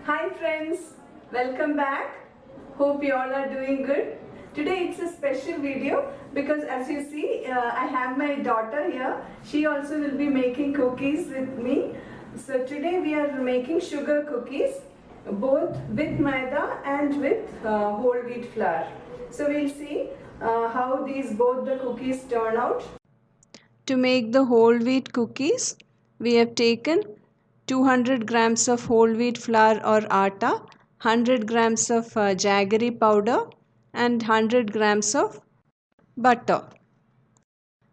Hi friends, welcome back. Hope you all are doing good. Today it's a special video because as you see I have my daughter here. She also will be making cookies with me. So today we are making sugar cookies both with maida and with whole wheat flour. So we'll see how these both the cookies turn out. To make the whole wheat cookies, we have taken 200 grams of whole wheat flour or atta, 100 grams of jaggery powder and 100 grams of butter.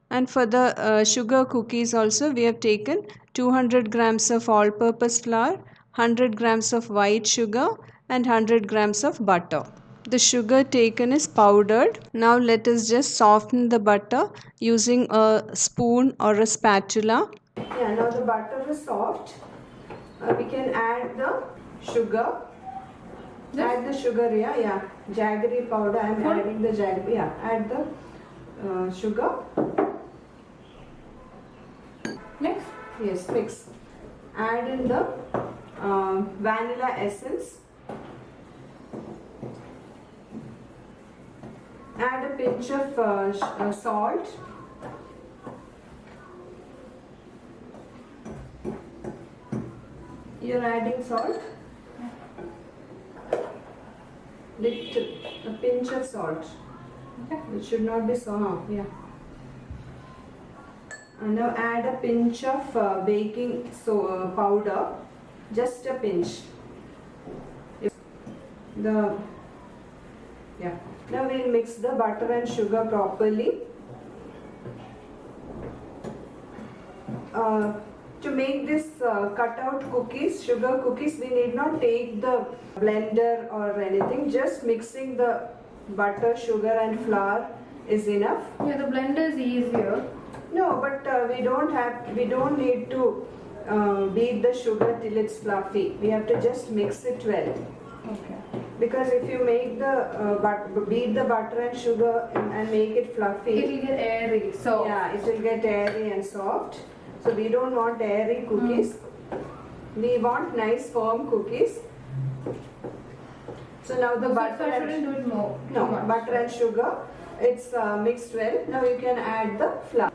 And for the sugar cookies also, we have taken 200 grams of all-purpose flour, 100 grams of white sugar and 100 grams of butter. The sugar taken is powdered. Now let us just soften the butter using a spoon or a spatula. Yeah, now the butter is soft. We can add the sugar. Add the sugar, yeah. Jaggery powder. I am adding the jaggery. Yeah, add the sugar. Mix? Yes, mix. Add in the vanilla essence. Add a pinch of salt. You're adding salt. Little, a pinch of salt. Okay. It should not be so. Yeah. And now add a pinch of baking powder. Just a pinch. Now we'll mix the butter and sugar properly. To make this cutout cookies, sugar cookies, we need not take the blender or anything. Just mixing the butter, sugar and flour is enough. Yeah, the blender is easier. No, but we don't need to beat the sugar till it's fluffy. We have to just mix it well. Okay. Because if you make the beat the butter and sugar and make it fluffy, It will get airy. So yeah, it will get airy and soft. So we don't want airy cookies. We want nice firm cookies. So now the butter I shouldn't do it more. no too much. butter and sugar, it's mixed well. Now you can add the flour.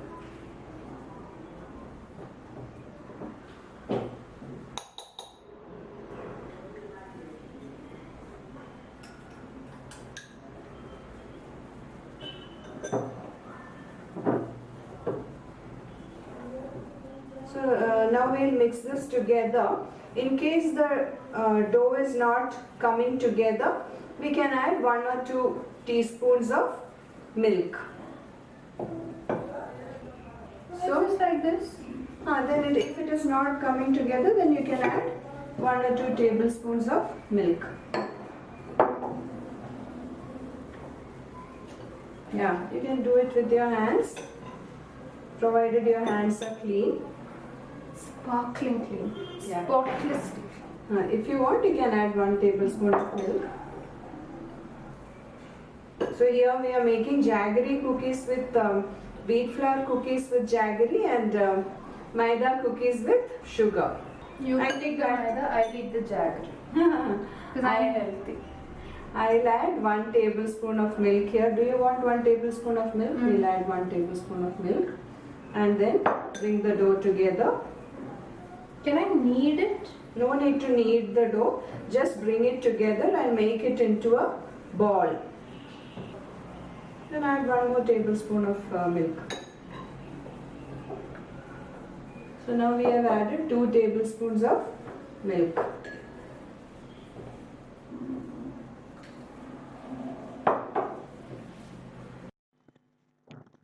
So now we'll mix this together. In case the dough is not coming together, we can add 1 or 2 teaspoons of milk. So it's like this. Then if it is not coming together, then you can add 1 or 2 tablespoons of milk. Yeah, you can do it with your hands, provided your hands are clean. Sparkling clean. Yeah. Spotless. If you want, you can add 1 tablespoon of milk. So here we are making jaggery cookies with wheat flour cookies with jaggery and maida cookies with sugar. You I take think the maida, I eat the jaggery. Because I am healthy. I'll add 1 tablespoon of milk here. Do you want 1 tablespoon of milk? We'll add 1 tablespoon of milk and then bring the dough together. Can I knead it? No need to knead the dough. Just bring it together and make it into a ball. Then add 1 more tablespoon of milk. So now we have added 2 tablespoons of milk.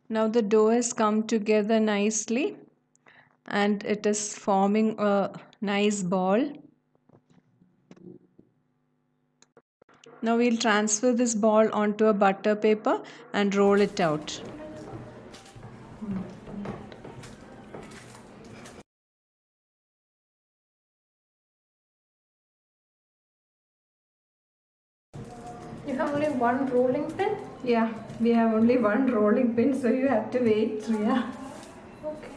Now the dough has come together nicely and it is forming a nice ball. Now we'll transfer this ball onto a butter paper and roll it out. You have only 1 rolling pin? Yeah, we have only 1 rolling pin, so you have to wait, Riya. Okay.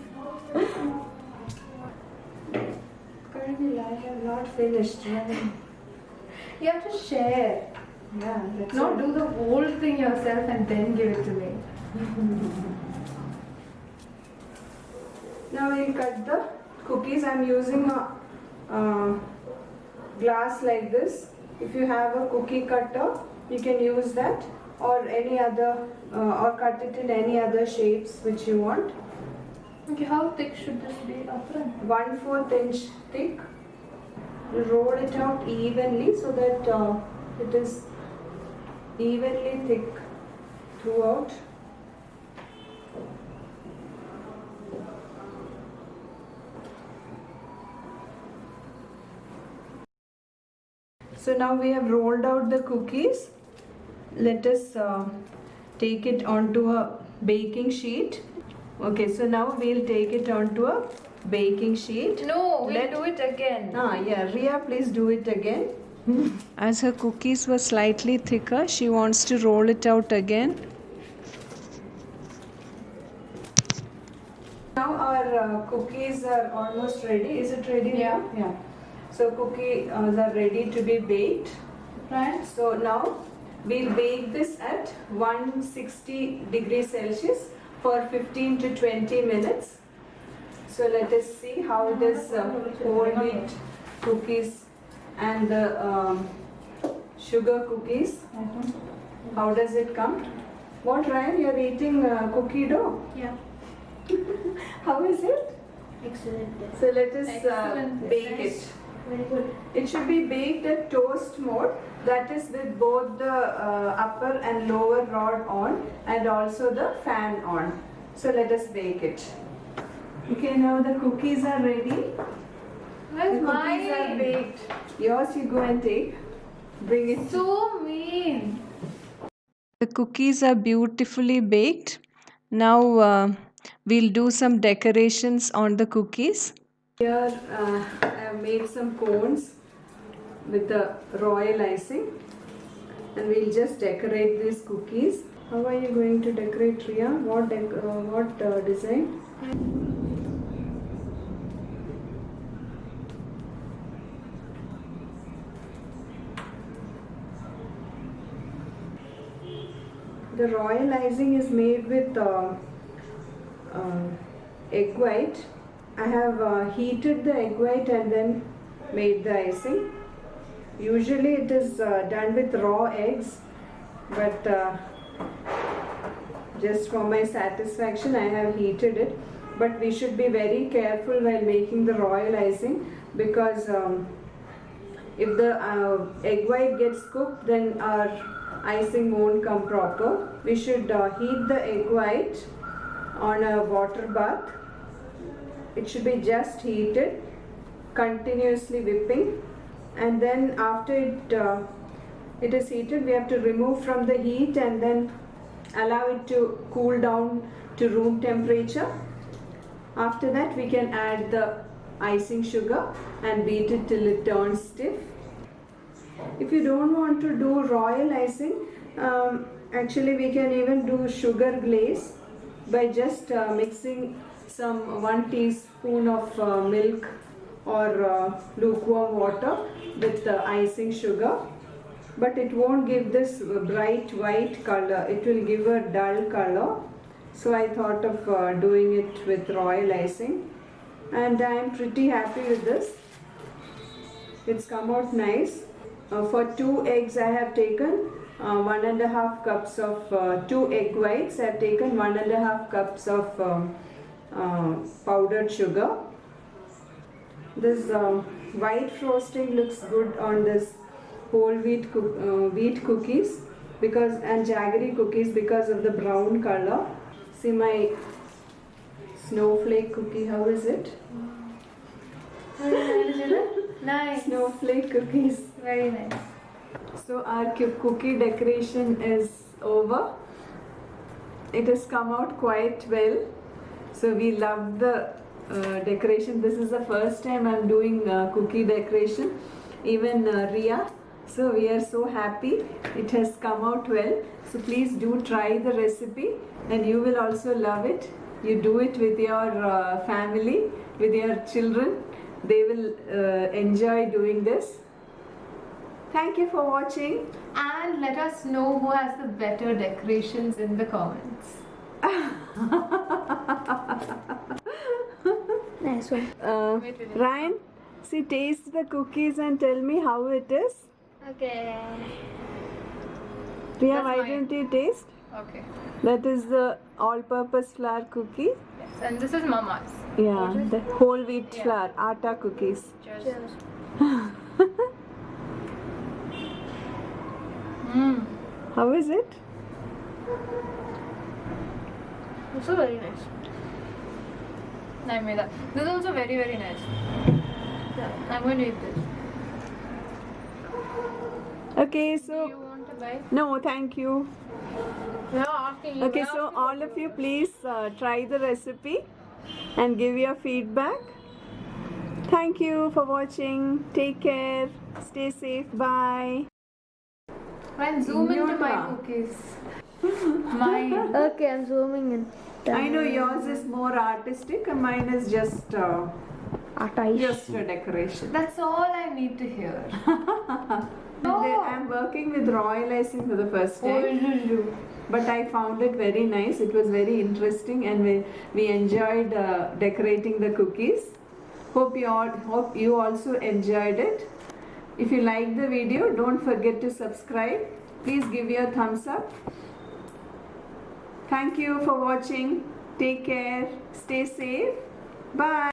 Currently, I have not finished. You have to share. Yeah, that's Not all. do the whole thing yourself and then give it to me. Now we'll cut the cookies. I'm using a glass like this. If you have a cookie cutter, you can use that, or any other, or cut it in any other shapes which you want. Okay, how thick should this be, Afran? 1/4 inch thick. Roll it out evenly so that it is evenly thick throughout. So now we have rolled out the cookies. Let us take it onto a baking sheet. Okay, so now we'll take it onto a baking sheet. No, we'll Let- do it again. Yeah, Ria, please do it again. As her cookies were slightly thicker, she wants to roll it out again. Now our cookies are almost ready. Is it ready? Yeah. now? Yeah. So cookies are ready to be baked. Right? So now we'll bake this at 160 degrees Celsius for 15 to 20 minutes. So let us see how this whole wheat cookies and the sugar cookies, how does it come? What, Ryan, you're eating cookie dough? Yeah. How is it? Excellent. So let us Excellent. bake Nice. it. Very good. It should be baked at toast mode, that is with both the upper and lower rod on and also the fan on. So let us bake it. Okay, now the cookies are ready. Where's The cookies are mine? baked. Yours you go and take. Bring it. So mean. The cookies are beautifully baked. Now we'll do some decorations on the cookies. Here I have made some cones with the royal icing, and we'll just decorate these cookies. How are you going to decorate, Ria? What design? The royal icing is made with egg white. I have heated the egg white and then made the icing. Usually it is done with raw eggs, but just for my satisfaction I have heated it. But we should be very careful while making the royal icing, because if the egg white gets cooked, then our icing won't come proper. We should heat the egg white on a water bath. It should be just heated, continuously whipping, and then after it is heated, we have to remove from the heat and then allow it to cool down to room temperature. After that, we can add the icing sugar and beat it till it turns stiff. If you don't want to do royal icing, actually we can even do sugar glaze by just mixing some 1 teaspoon of milk or lukewarm water with icing sugar. But it won't give this bright white color, it will give a dull color. So I thought of doing it with royal icing, and I am pretty happy with this. It's come out nice. For 2 eggs I have taken 1.5 cups of 2 egg whites. I have taken 1.5 cups of powdered sugar. This white frosting looks good on this whole wheat cookies and jaggery cookies because of the brown color. See my snowflake cookie, how is it? Nice. Snowflake cookies. Very nice. So our cookie decoration is over. It has come out quite well. So we love the decoration. This is the first time I'm doing cookie decoration. Even Ria. So we are so happy. It has come out well. So please do try the recipe and you will also love it. You do it with your family, with your children. They will enjoy doing this. Thank you for watching. And let us know who has the better decorations in the comments. Nice one. Wait. Ryan, see, taste the cookies and tell me how it is. Okay. Priya, That's why mine. don't you taste? Okay. That is the all-purpose flour cookie. Yes. And this is Mama's. Yeah, the whole wheat Yeah. flour, atta cookies. Cheers. Cheers. How is it? Also very nice. I made that. This is also very, very nice. I'm going to eat this. Okay, Do so you want to buy? no, thank you. No, asking you. Okay, so all of you please try the recipe and give your feedback. Thank you for watching. Take care. Stay safe. Bye. Friend, zoom into my Newta. cookies. Mine. Okay, I'm zooming in. I know yours is more artistic and mine is just a decoration. That's all I need to hear. I'm working with royal icing for the first time, but I found it very nice. It was very interesting, and we enjoyed decorating the cookies. Hope you also enjoyed it. If you liked the video, don't forget to subscribe. Please give your thumbs up. Thank you for watching. Take care. Stay safe. Bye.